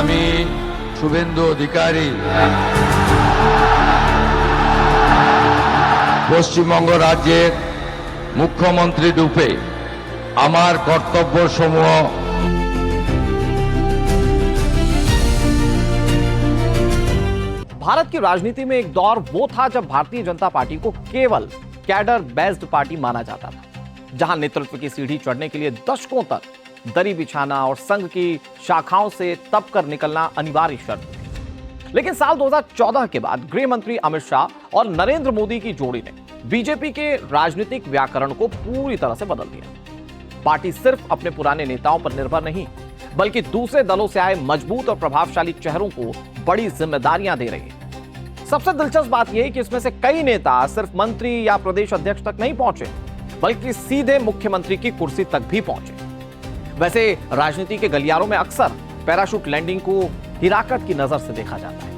আমি শুভেন্দু অধিকারী পশ্চিমবঙ্গ রাজ্যের মুখ্যমন্ত্রী রূপে আমার কর্তব্যসমূহ भारत की राजनीति में एक दौर वो था जब भारतीय जनता पार्टी को केवल कैडर बेस्ड पार्टी माना जाता था, जहां नेतृत्व की सीढ़ी चढ़ने के लिए दशकों तक दरी बिछाना और संघ की शाखाओं से तप कर निकलना अनिवार्य शर्त थी। लेकिन साल 2014 के बाद गृह मंत्री अमित शाह और नरेंद्र मोदी की जोड़ी ने बीजेपी के राजनीतिक व्याकरण को पूरी तरह से बदल दिया। पार्टी सिर्फ अपने पुराने नेताओं पर निर्भर नहीं, बल्कि दूसरे दलों से आए मजबूत और प्रभावशाली चेहरों को बड़ी जिम्मेदारियां दे रही है। सबसे दिलचस्प बात यह है कि इसमें से कई नेता सिर्फ मंत्री या प्रदेश अध्यक्ष तक नहीं पहुंचे, बल्कि सीधे मुख्यमंत्री की कुर्सी तक भी पहुंचे। वैसे राजनीति के गलियारों में अक्सर पैराशूट लैंडिंग को हिराकत की नजर से देखा जाता है।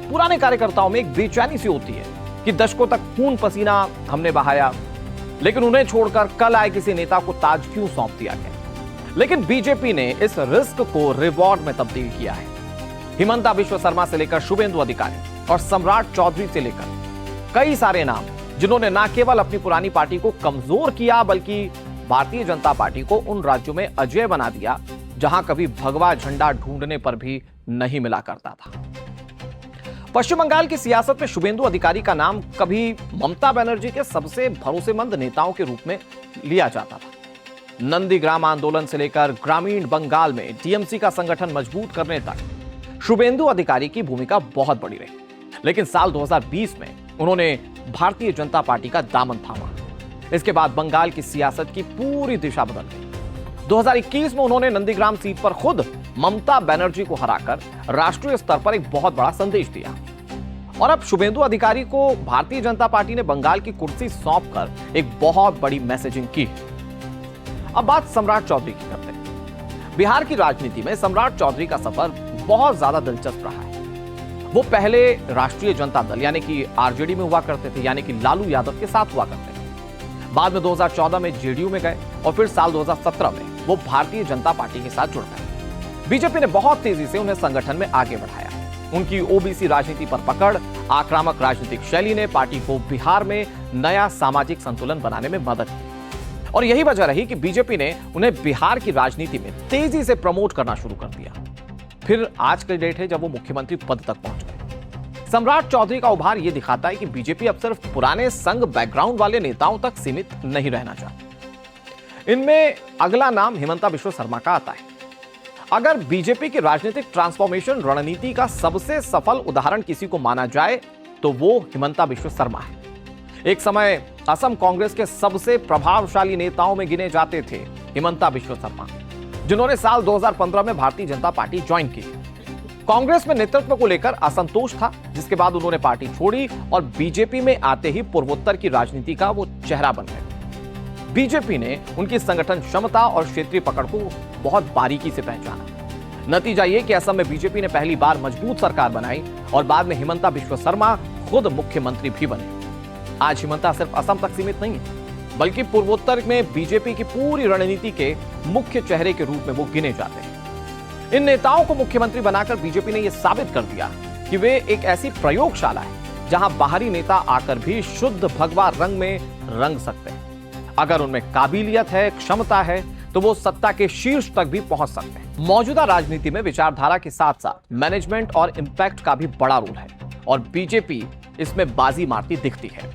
पुराने कार्यकर्ताओं में एक बेचैनी सी होती है कि दशकों तक खून पसीना हमने बहाया, लेकिन उन्हें छोड़कर कल आए किसी नेता को ताज क्यों सौंप दिया गया। लेकिन बीजेपी ने इस रिस्क को रिवॉर्ड में तब्दील किया है। हिमंता बिश्व शर्मा से लेकर शुभेंदु अधिकारी और सम्राट चौधरी से लेकर कई सारे नाम, जिन्होंने न केवल अपनी पुरानी पार्टी को कमजोर किया, बल्कि भारतीय जनता पार्टी को उन राज्यों में अजेय बना दिया जहां कभी भगवा झंडा ढूंढने पर भी नहीं मिला करता था। पश्चिम बंगाल की सियासत में शुभेंदु अधिकारी का नाम कभी ममता बनर्जी के सबसे भरोसेमंद नेताओं के रूप में लिया जाता था। नंदीग्राम आंदोलन से लेकर ग्रामीण बंगाल में टीएमसी का संगठन मजबूत करने तक शुभेंदु अधिकारी की भूमिका बहुत बड़ी रही। लेकिन साल 2020 में उन्होंने भारतीय जनता पार्टी का दामन थामा। इसके बाद बंगाल की सियासत की पूरी दिशा बदल गई। 2021 में उन्होंने नंदीग्राम सीट पर खुद ममता बनर्जी को हराकर राष्ट्रीय स्तर पर एक बहुत बड़ा संदेश दिया। और अब शुभेंदु अधिकारी को भारतीय जनता पार्टी ने बंगाल की कुर्सी सौंपकर एक बहुत बड़ी मैसेजिंग की। अब बात सम्राट चौधरी की करते हैं। बिहार की राजनीति में सम्राट चौधरी का सफर बहुत ज्यादा दिलचस्प रहा है। वो पहले राष्ट्रीय जनता दल यानी कि आरजेडी में हुआ करते थे, यानी कि लालू यादव के साथ हुआ करते थे। बाद में 2014 में जेडीयू में गए और फिर साल 2017 में वो भारतीय जनता पार्टी के साथ जुड़ गए। बीजेपी ने बहुत तेजी से उन्हें संगठन में आगे बढ़ाया। उनकी ओबीसी राजनीति पर पकड़, आक्रामक राजनीतिक शैली ने पार्टी को बिहार में नया सामाजिक संतुलन बनाने में मदद की। और यही वजह रही कि बीजेपी ने उन्हें बिहार की राजनीति में तेजी से प्रमोट करना शुरू कर दिया। फिर आज की डेट है जब वो मुख्यमंत्री पद तक पहुंच गए। सम्राट चौधरी का उभार यह दिखाता है कि बीजेपी अब सिर्फ पुराने संघ बैकग्राउंड वाले नेताओं तक सीमित नहीं रहना चाहती। इनमें अगला नाम हिमंता बिश्व शर्मा का आता है। अगर बीजेपी की राजनीतिक ट्रांसफॉर्मेशन रणनीति का सबसे सफल उदाहरण किसी को माना जाए तो वो हिमंता बिश्व शर्मा है। एक समय असम कांग्रेस के सबसे प्रभावशाली नेताओं में गिने जाते थे हिमंता बिश्व शर्मा, जिन्होंने साल 2015 में भारतीय जनता पार्टी ज्वाइन की। कांग्रेस में नेतृत्व को लेकर असंतोष था, जिसके बाद उन्होंने पार्टी छोड़ी और बीजेपी में आते ही पूर्वोत्तर की राजनीति का वो चेहरा बन गए। बीजेपी ने उनकी संगठन क्षमता और क्षेत्रीय पकड़ को बहुत बारीकी से पहचाना। नतीजा ये कि असम में बीजेपी ने पहली बार मजबूत सरकार बनाई और बाद में हिमंता बिश्व शर्मा खुद मुख्यमंत्री भी बने। आज हिमंता सिर्फ असम तक सीमित नहीं है, बल्कि पूर्वोत्तर में बीजेपी की पूरी रणनीति के मुख्य चेहरे के रूप में वो गिने जाते हैं। इन नेताओं को मुख्यमंत्री बनाकर बीजेपी ने यह साबित कर दिया कि वे एक ऐसी प्रयोगशाला है जहां बाहरी नेता आकर भी शुद्ध भगवा रंग में रंग सकते हैं। अगर उनमें काबिलियत है, क्षमता है, तो वो सत्ता के शीर्ष तक भी पहुंच सकते हैं। मौजूदा राजनीति में विचारधारा के साथ साथ मैनेजमेंट और इंपैक्ट का भी बड़ा रोल है और बीजेपी इसमें बाजी मारती दिखती है।